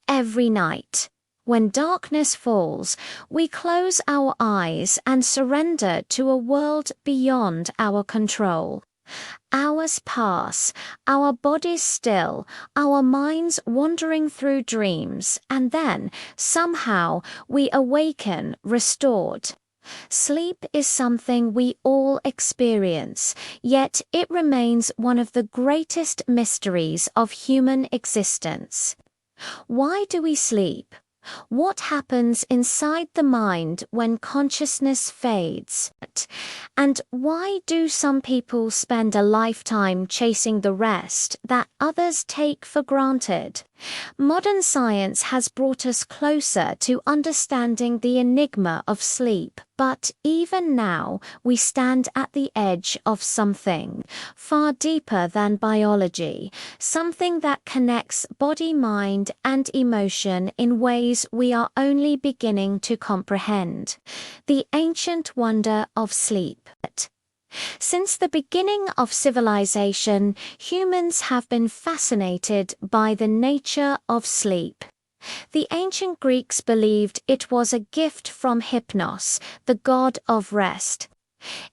every night. When darkness falls, we close our eyes and surrender to a world beyond our control. Hours pass, our bodies still, our minds wandering through dreams, and then, somehow, we awaken restored. Sleep is something we all experience, yet it remains one of the greatest mysteries of human existence. Why do we sleep? What happens inside the mind when consciousness fades? And why do some people spend a lifetime chasing the rest that others take for granted? Modern science has brought us closer to understanding the enigma of sleep, but even now we stand at the edge of something far deeper than biology, something that connects body, mind, and emotion in ways we are only beginning to comprehend. The ancient wonder of sleep. Since the beginning of civilization, humans have been fascinated by the nature of sleep. The ancient Greeks believed it was a gift from Hypnos, the god of rest.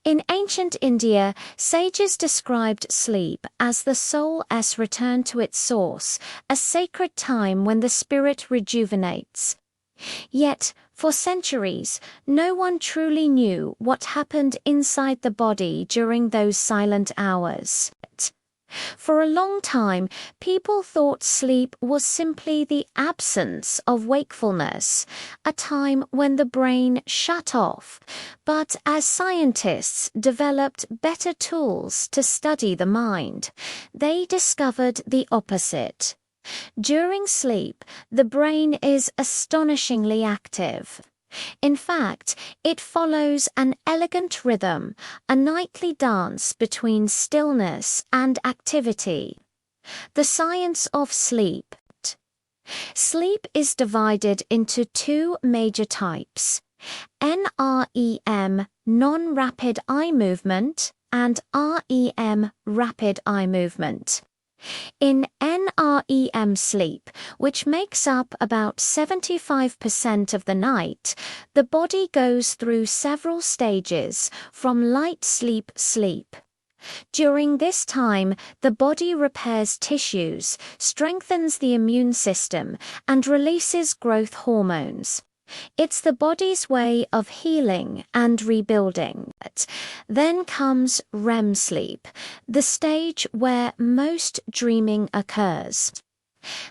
In ancient India, sages described sleep as the soul's return to its source, a sacred time when the spirit rejuvenates. Yet, for centuries, no one truly knew what happened inside the body during those silent hours. For a long time, people thought sleep was simply the absence of wakefulness, a time when the brain shut off. But as scientists developed better tools to study the mind, they discovered the opposite. During sleep, the brain is astonishingly active. In fact, it follows an elegant rhythm, a nightly dance between stillness and activity. The science of sleep. Sleep is divided into two major types: NREM, non-rapid eye movement, and REM, rapid eye movement. In NREM sleep, which makes up about 75% of the night, the body goes through several stages from light sleep. During this time, the body repairs tissues, strengthens the immune system, and releases growth hormones. It's the body's way of healing and rebuilding. Then comes REM sleep, the stage where most dreaming occurs.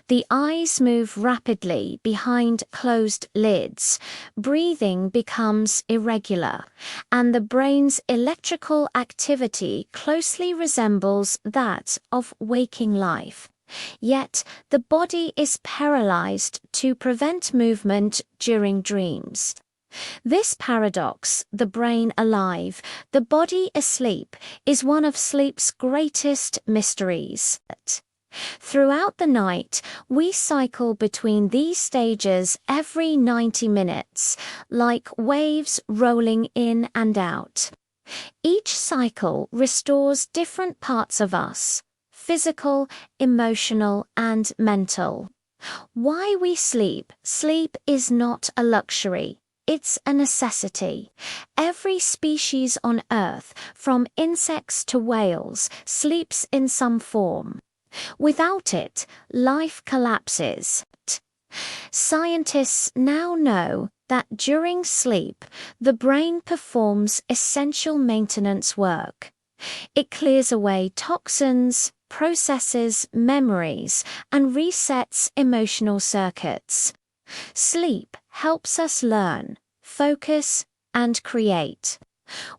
The eyes move rapidly behind closed lids, breathing becomes irregular, and the brain's electrical activity closely resembles that of waking life. Yet, the body is paralyzed to prevent movement during dreams. This paradox, the brain alive, the body asleep, is one of sleep's greatest mysteries. Throughout the night, we cycle between these stages every 90 minutes, like waves rolling in and out. Each cycle restores different parts of us: physical, emotional, and mental. Why we sleep? Sleep is not a luxury. It's a necessity. Every species on Earth, from insects to whales, sleeps in some form. Without it, life collapses. Scientists now know that during sleep, the brain performs essential maintenance work. It clears away toxins, processes memories, and resets emotional circuits. Sleep helps us learn, focus, and create.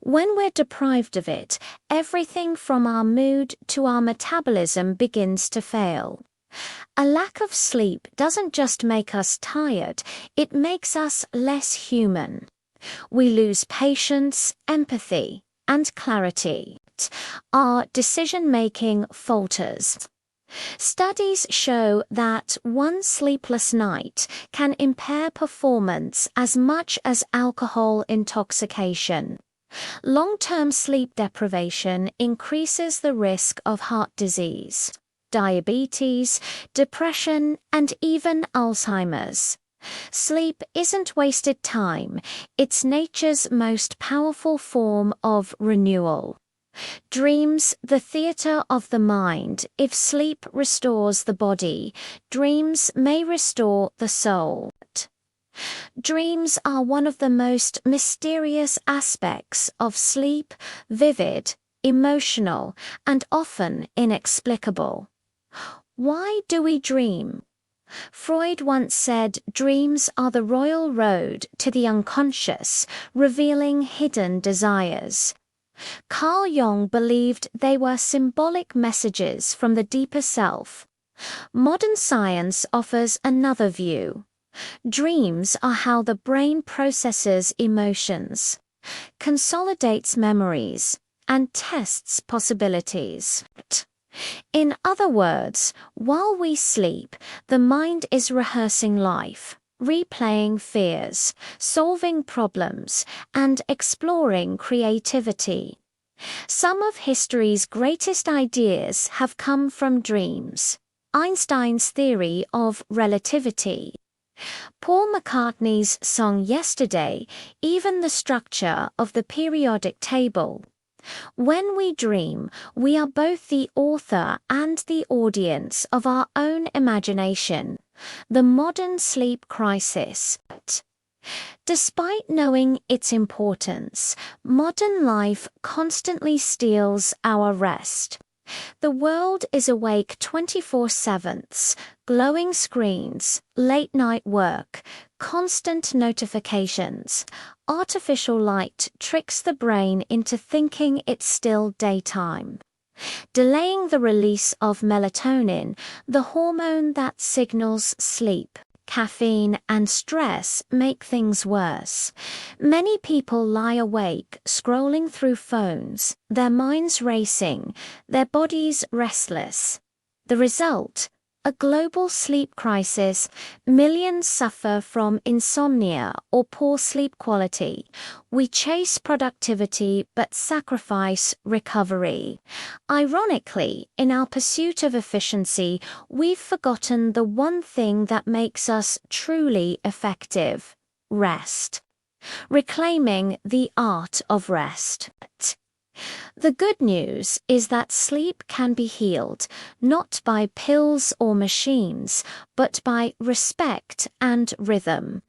When we're deprived of it, everything from our mood to our metabolism begins to fail. A lack of sleep doesn't just make us tired, it makes us less human. We lose patience, empathy, and clarity. Our decision-making falters. Studies show that one sleepless night can impair performance as much as alcohol intoxication. Long-term sleep deprivation increases the risk of heart disease. diabetes, depression, and even Alzheimer's. Sleep isn't wasted time, it's nature's most powerful form of renewal. Dreams, the theatre of the mind. If sleep restores the body, dreams may restore the soul. Dreams are one of the most mysterious aspects of sleep, vivid, emotional, and often inexplicable. Why do we dream? Freud once said dreams are the royal road to the unconscious, revealing hidden desires. Carl Jung believed they were symbolic messages from the deeper self. Modern science offers another view. Dreams are how the brain processes emotions, consolidates memories, and tests possibilities. In other words, while we sleep, the mind is rehearsing life, replaying fears, solving problems, and exploring creativity. Some of history's greatest ideas have come from dreams. Einstein's theory of relativity, Paul McCartney's song Yesterday, even the structure of the periodic table. When we dream, we are both the author and the audience of our own imagination. The modern sleep crisis. Despite knowing its importance, modern life constantly steals our rest. The world is awake 24/7, glowing screens, late-night work, constant notifications. Artificial light tricks the brain into thinking it's still daytime, delaying the release of melatonin, the hormone that signals sleep. Caffeine and stress make things worse. Many people lie awake, scrolling through phones, their minds racing, their bodies restless. The result? A global sleep crisis. Millions suffer from insomnia or poor sleep quality. We chase productivity but sacrifice recovery. Ironically, in our pursuit of efficiency, we've forgotten the one thing that makes us truly effective: rest. Reclaiming the art of rest. The good news is that sleep can be healed, not by pills or machines, but by respect and rhythm.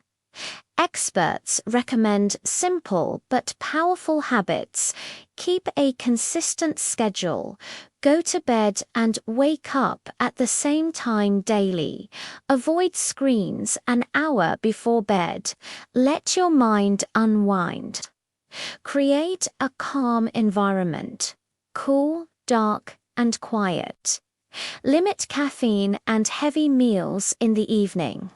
Experts recommend simple but powerful habits. Keep a consistent schedule. Go to bed and wake up at the same time daily. Avoid screens an hour before bed. Let your mind unwind. Create a calm environment. Cool, dark, and quiet. Limit caffeine and heavy meals in the evening.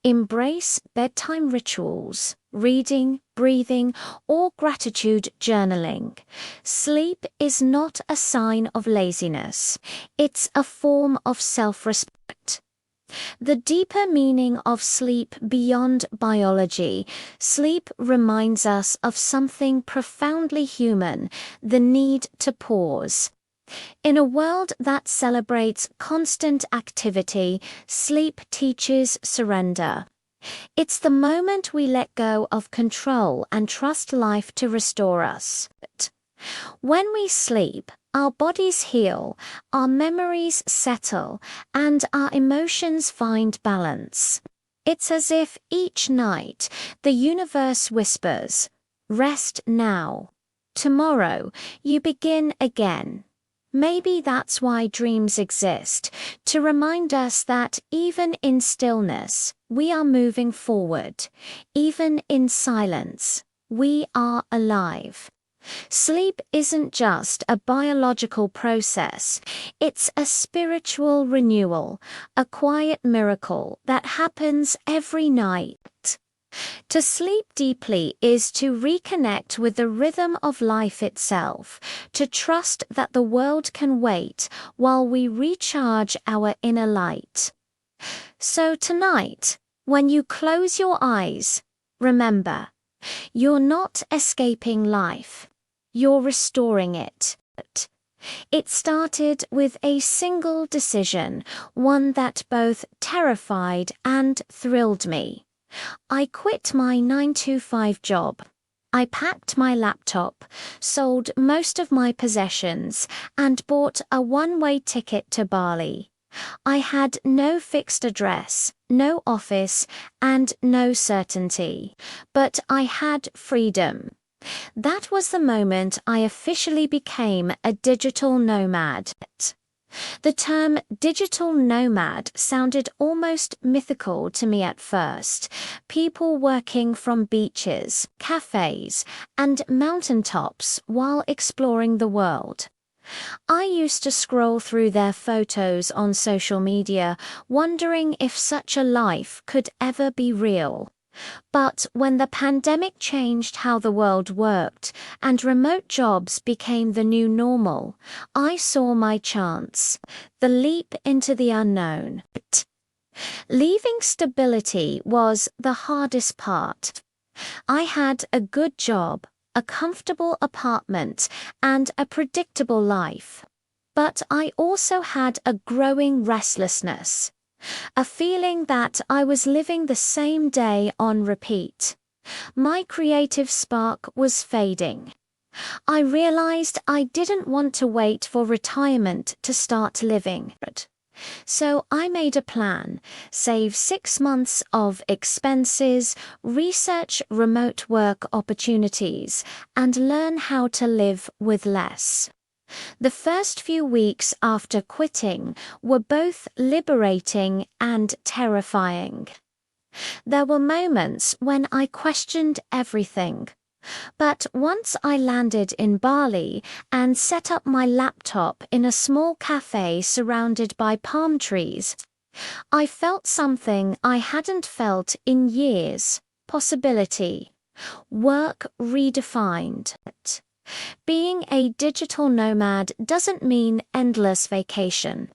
Embrace bedtime rituals, reading, breathing, or gratitude journaling. Sleep is not a sign of laziness. It's a form of self-respect. The deeper meaning of sleep beyond biology. Sleep reminds us of something profoundly human, the need to pause. In a world that celebrates constant activity, sleep teaches surrender. It's the moment we let go of control and trust life to restore us. When we sleep, our bodies heal, our memories settle, and our emotions find balance. It's as if each night the universe whispers, "Rest now. Tomorrow you begin again." Maybe that's why dreams exist, to remind us that even in stillness, we are moving forward. Even in silence, we are alive. Sleep isn't just a biological process, it's a spiritual renewal, a quiet miracle that happens every night. To sleep deeply is to reconnect with the rhythm of life itself, to trust that the world can wait while we recharge our inner light. So tonight, when you close your eyes, remember, you're not escaping life. You're restoring it. It started with a single decision, one that both terrified and thrilled me. I quit my 9-to-5 job. I packed my laptop, sold most of my possessions, and bought a one-way ticket to Bali. I had no fixed address, no office, and no certainty, but I had freedom. That was the moment I officially became a digital nomad. The term digital nomad sounded almost mythical to me at first. People working from beaches, cafes, and mountaintops while exploring the world. I used to scroll through their photos on social media, wondering if such a life could ever be real. But when the pandemic changed how the world worked and remote jobs became the new normal, I saw my chance, the leap into the unknown. Leaving stability was the hardest part. I had a good job, a comfortable apartment, and a predictable life. But I also had a growing restlessness. A feeling that I was living the same day on repeat. My creative spark was fading. I realized I didn't want to wait for retirement to start living. So I made a plan, save 6 months of expenses, research remote work opportunities, and learn how to live with less. The first few weeks after quitting were both liberating and terrifying. There were moments when I questioned everything. But once I landed in Bali and set up my laptop in a small cafe surrounded by palm trees, I felt something I hadn't felt in years: possibility. Work redefined. Being a digital nomad doesn't mean endless vacation.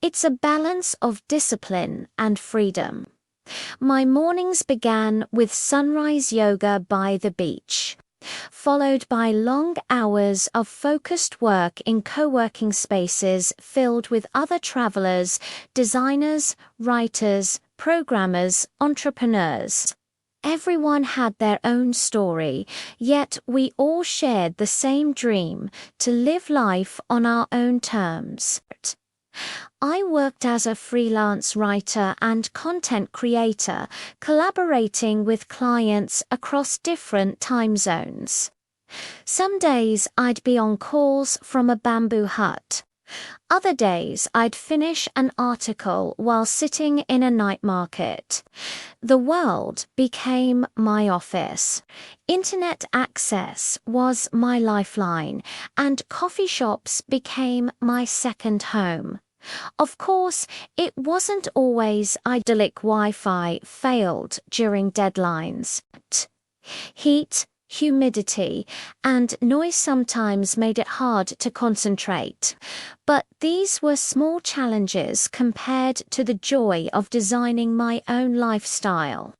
It's a balance of discipline and freedom. My mornings began with sunrise yoga by the beach, followed by long hours of focused work in co-working spaces filled with other travelers, designers, writers, programmers, entrepreneurs. Everyone had their own story, yet we all shared the same dream: to live life on our own terms. I worked as a freelance writer and content creator, collaborating with clients across different time zones. Some days I'd be on calls from a bamboo hut. Other days I'd finish an article while sitting in a night market. The world became my office. Internet access was my lifeline, and coffee shops became my second home. Of course, it wasn't always idyllic. Wi-Fi failed during deadlines. Heat, humidity, and noise sometimes made it hard to concentrate. But these were small challenges compared to the joy of designing my own lifestyle.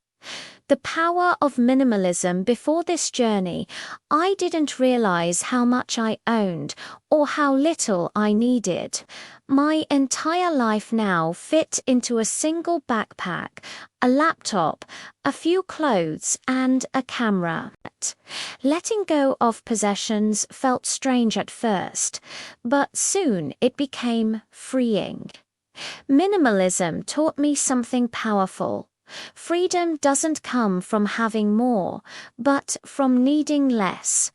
The power of minimalism. Before this journey, I didn't realize how much I owned or how little I needed. My entire life now fit into a single backpack, a laptop, a few clothes, and a camera. Letting go of possessions felt strange at first, but soon it became freeing. Minimalism taught me something powerful. Freedom doesn't come from having more, but from needing less.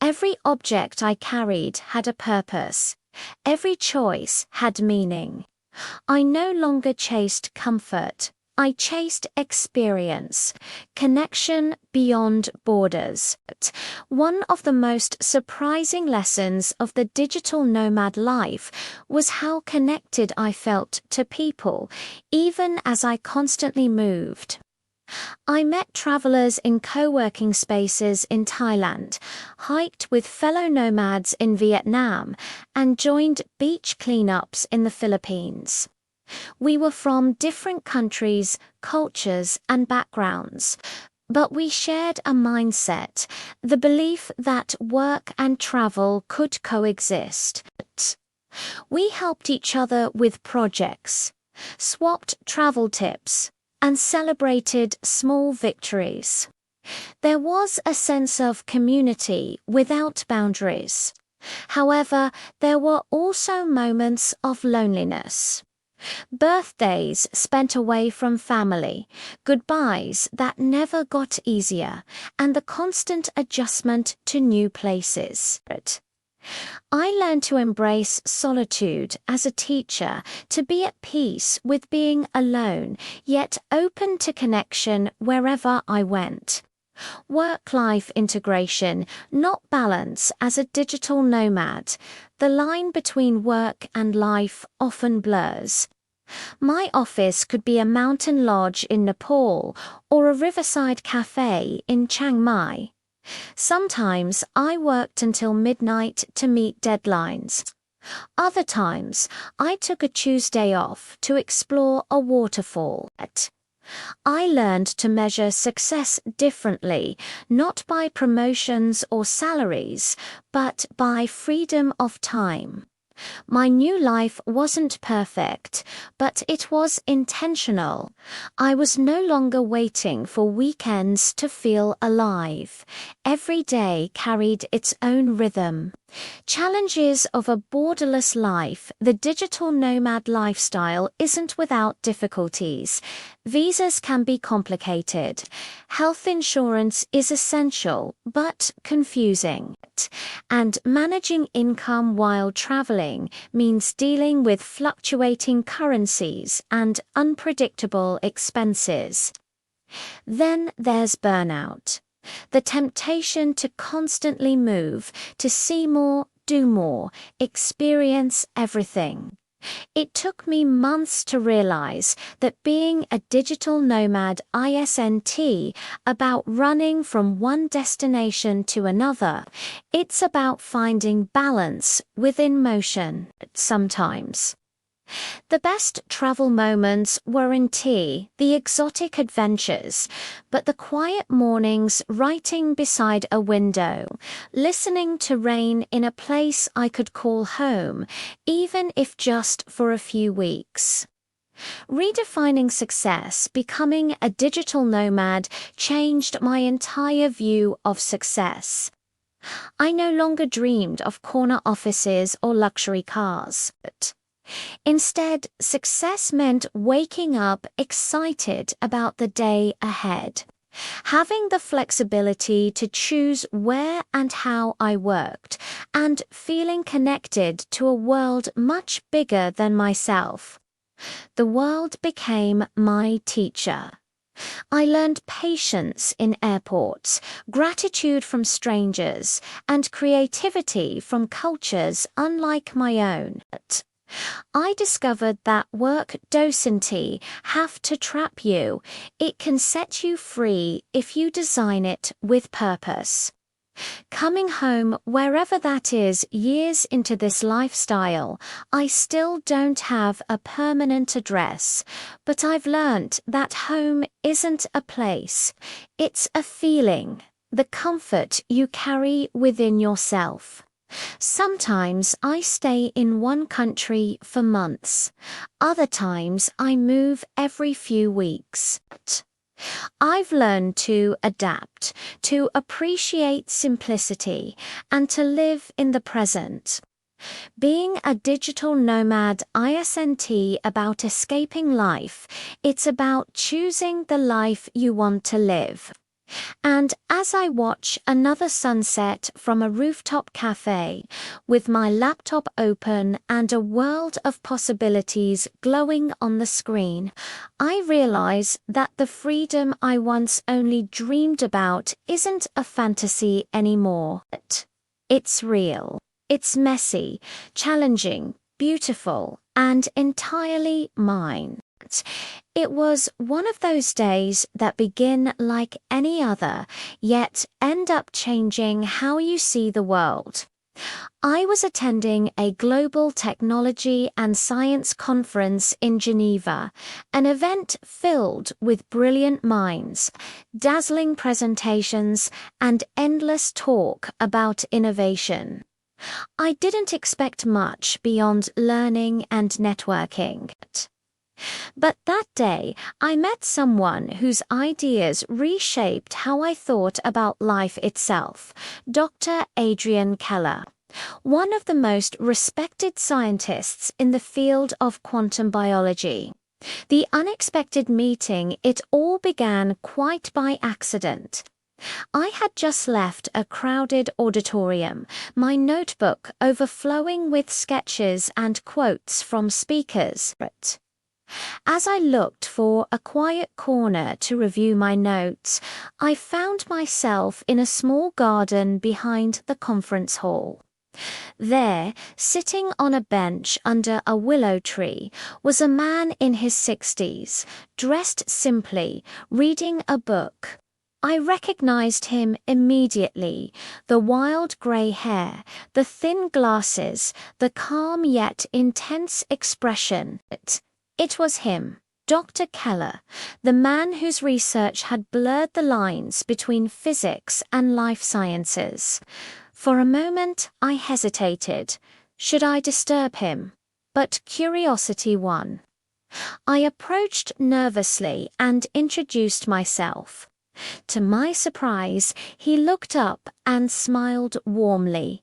Every object I carried had a purpose. Every choice had meaning. I no longer chased comfort. I chased experience, connection beyond borders. One of the most surprising lessons of the digital nomad life was how connected I felt to people, even as I constantly moved. I met travelers in co-working spaces in Thailand, hiked with fellow nomads in Vietnam, and joined beach cleanups in the Philippines. We were from different countries, cultures, and backgrounds, but we shared a mindset, the belief that work and travel could coexist. We helped each other with projects, swapped travel tips, and celebrated small victories. There was a sense of community without boundaries. However, there were also moments of loneliness. Birthdays spent away from family, goodbyes that never got easier, and the constant adjustment to new places. I learned to embrace solitude as a teacher, to be at peace with being alone, yet open to connection wherever I went. Work-life integration, not balance as a digital nomad. The line between work and life often blurs. My office could be a mountain lodge in Nepal or a riverside cafe in Chiang Mai. Sometimes I worked until midnight to meet deadlines. Other times, I took a Tuesday off to explore a waterfall. I learned to measure success differently, not by promotions or salaries, but by freedom of time. My new life wasn't perfect, but it was intentional. I was no longer waiting for weekends to feel alive. Every day carried its own rhythm. Challenges of a borderless life, the digital nomad lifestyle isn't without difficulties. Visas can be complicated. Health insurance is essential, but confusing. And managing income while traveling means dealing with fluctuating currencies and unpredictable expenses. Then there's burnout. The temptation to constantly move, to see more, do more, experience everything. It took me months to realize that being a digital nomad isn't about running from one destination to another. It's about finding balance within motion, sometimes. The best travel moments weren't the exotic adventures, but the quiet mornings writing beside a window, listening to rain in a place I could call home, even if just for a few weeks. Redefining success, becoming a digital nomad, changed my entire view of success. I no longer dreamed of corner offices or luxury cars. Instead, success meant waking up excited about the day ahead, having the flexibility to choose where and how I worked, and feeling connected to a world much bigger than myself. The world became my teacher. I learned patience in airports, gratitude from strangers, and creativity from cultures unlike my own. I discovered that work doesn't have to trap you. It can set you free if you design it with purpose. Coming home, wherever that is, years into this lifestyle, I still don't have a permanent address, but I've learned that home isn't a place, it's a feeling, the comfort you carry within yourself. Sometimes I stay in one country for months. Other times I move every few weeks. I've learned to adapt, to appreciate simplicity, and to live in the present. Being a digital nomad isn't about escaping life, it's about choosing the life you want to live. And as I watch another sunset from a rooftop cafe, with my laptop open and a world of possibilities glowing on the screen, I realize that the freedom I once only dreamed about isn't a fantasy anymore. It's real. It's messy, challenging, beautiful, and entirely mine. It was one of those days that begin like any other, yet end up changing how you see the world. I was attending a global technology and science conference in Geneva, an event filled with brilliant minds, dazzling presentations, and endless talk about innovation. I didn't expect much beyond learning and networking. But that day, I met someone whose ideas reshaped how I thought about life itself, Dr. Adrian Keller, one of the most respected scientists in the field of quantum biology. The unexpected meeting, it all began quite by accident. I had just left a crowded auditorium, my notebook overflowing with sketches and quotes from speakers. As I looked for a quiet corner to review my notes, I found myself in a small garden behind the conference hall. There, sitting on a bench under a willow tree, was a man in his 60s, dressed simply, reading a book. I recognized him immediately, the wild grey hair, the thin glasses, the calm yet intense expression. It was him, Dr. Keller, the man whose research had blurred the lines between physics and life sciences. For a moment, I hesitated. Should I disturb him? But curiosity won. I approached nervously and introduced myself. To my surprise, he looked up and smiled warmly.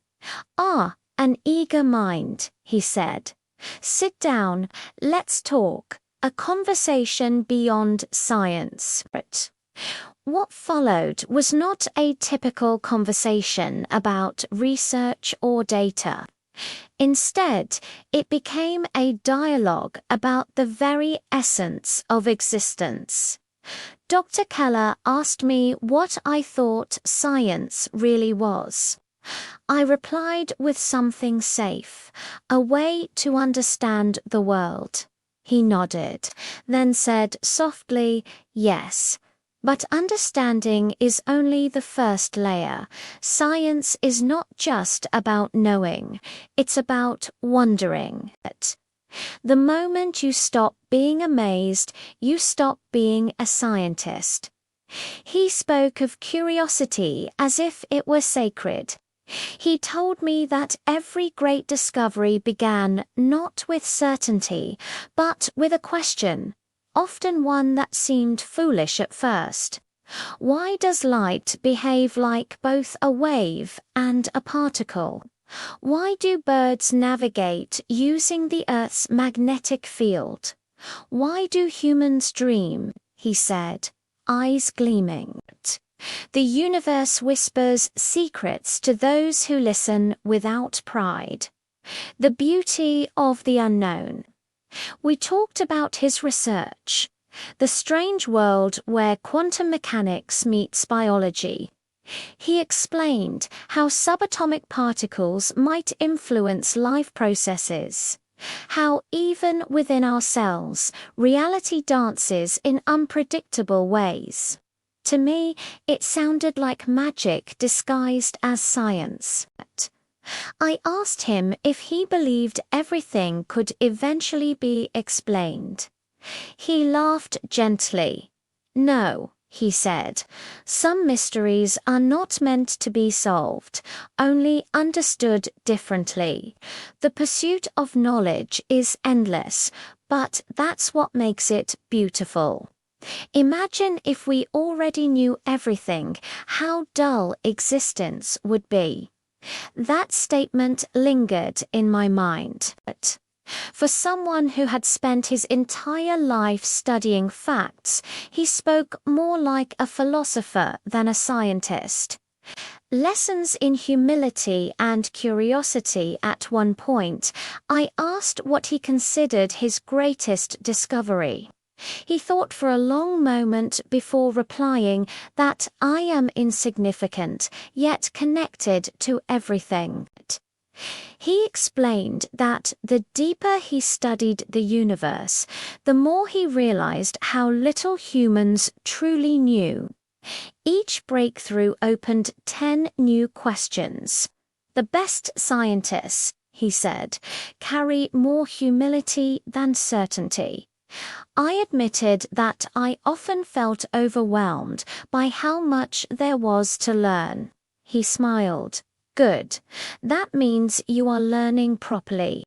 "Ah, an eager mind," he said. "Sit down, let's talk, a conversation beyond science." What followed was not a typical conversation about research or data. Instead, it became a dialogue about the very essence of existence. Dr. Keller asked me what I thought science really was. I replied with something safe, a way to understand the world. He nodded, then said softly, "Yes, but understanding is only the first layer. Science is not just about knowing, it's about wondering." The moment you stop being amazed, you stop being a scientist. He spoke of curiosity as if it were sacred. He told me that every great discovery began not with certainty, but with a question, often one that seemed foolish at first. Why does light behave like both a wave and a particle? Why do birds navigate using the Earth's magnetic field? Why do humans dream? He said, eyes gleaming. The universe whispers secrets to those who listen without pride. The beauty of the unknown. We talked about his research, the strange world where quantum mechanics meets biology. He explained how subatomic particles might influence life processes, how even within our cells, reality dances in unpredictable ways. To me, it sounded like magic disguised as science. I asked him if he believed everything could eventually be explained. He laughed gently. "No," he said, "some mysteries are not meant to be solved, only understood differently. The pursuit of knowledge is endless, but that's what makes it beautiful. Imagine if we already knew everything, how dull existence would be." That statement lingered in my mind. But for someone who had spent his entire life studying facts, he spoke more like a philosopher than a scientist. Lessons in humility and curiosity. At one point, I asked what he considered his greatest discovery. He thought for a long moment before replying that I am insignificant, yet connected to everything. He explained that the deeper he studied the universe, the more he realized how little humans truly knew. Each breakthrough opened 10 new questions. The best scientists, he said, carry more humility than certainty. I admitted that I often felt overwhelmed by how much there was to learn. He smiled. Good. That means you are learning properly.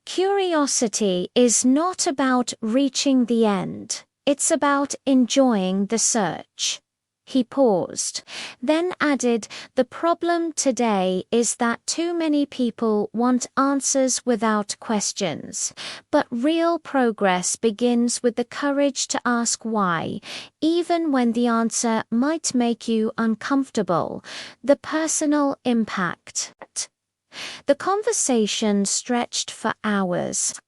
Curiosity is not about reaching the end. It's about enjoying the search. He paused, then added, the problem today is that too many people want answers without questions. But real progress begins with the courage to ask why, even when the answer might make you uncomfortable. The personal impact. The conversation stretched for hours.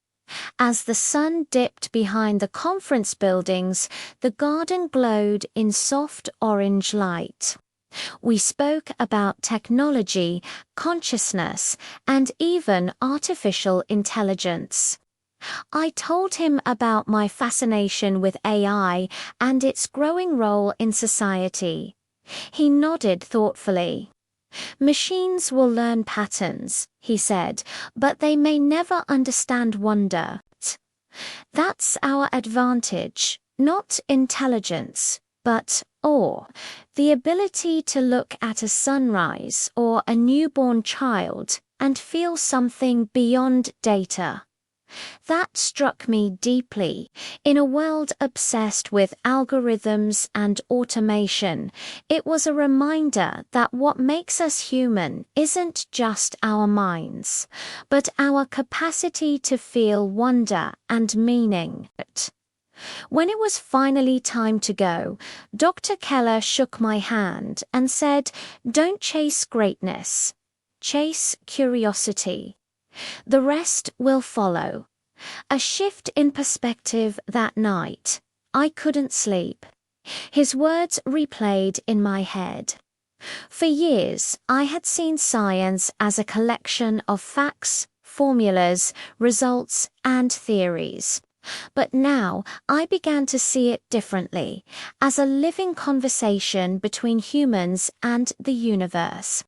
As the sun dipped behind the conference buildings, the garden glowed in soft orange light. We spoke about technology, consciousness, and even artificial intelligence. I told him about my fascination with AI and its growing role in society. He nodded thoughtfully. Machines will learn patterns, he said, but they may never understand wonder. That's our advantage, not intelligence, but awe. The ability to look at a sunrise or a newborn child and feel something beyond data. That struck me deeply. In a world obsessed with algorithms and automation, it was a reminder that what makes us human isn't just our minds, but our capacity to feel wonder and meaning. When it was finally time to go, Dr. Keller shook my hand and said, "Don't chase greatness. Chase curiosity. The rest will follow." A shift in perspective that night. I couldn't sleep. His words replayed in my head. For years, I had seen science as a collection of facts, formulas, results, and theories. But now I began to see it differently, as a living conversation between humans and the universe.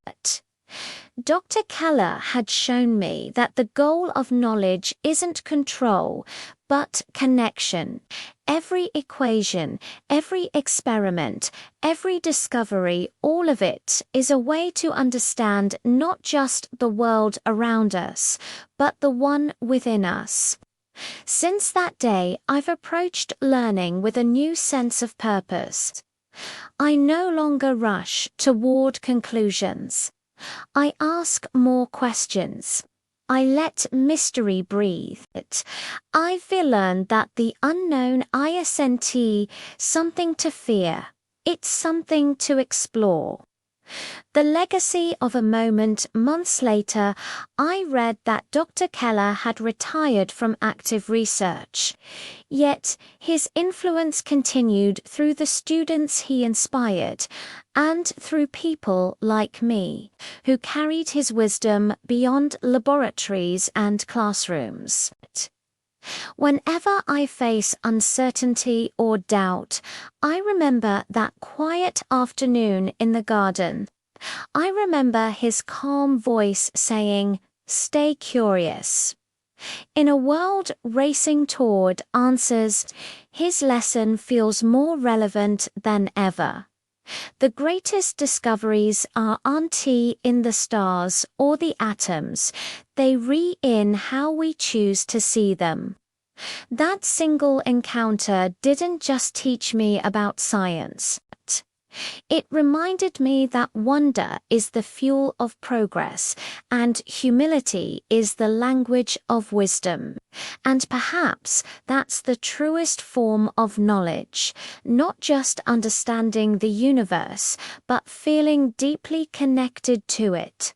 Dr. Keller had shown me that the goal of knowledge isn't control, but connection. Every equation, every experiment, every discovery, all of it is a way to understand not just the world around us, but the one within us. Since that day, I've approached learning with a new sense of purpose. I no longer rush toward conclusions. I ask more questions. I let mystery breathe. I've learned that the unknown isn't something to fear. It's something to explore. The legacy of a moment. Months later, I read that Dr. Keller had retired from active research. Yet, his influence continued through the students he inspired, and through people like me, who carried his wisdom beyond laboratories and classrooms. Whenever I face uncertainty or doubt, I remember that quiet afternoon in the garden. I remember his calm voice saying, "Stay curious." In a world racing toward answers, his lesson feels more relevant than ever. The greatest discoveries aren't in the stars or the atoms, they in how we choose to see them. That single encounter didn't just teach me about science. It reminded me that wonder is the fuel of progress, and humility is the language of wisdom. And perhaps that's the truest form of knowledge, not just understanding the universe, but feeling deeply connected to it.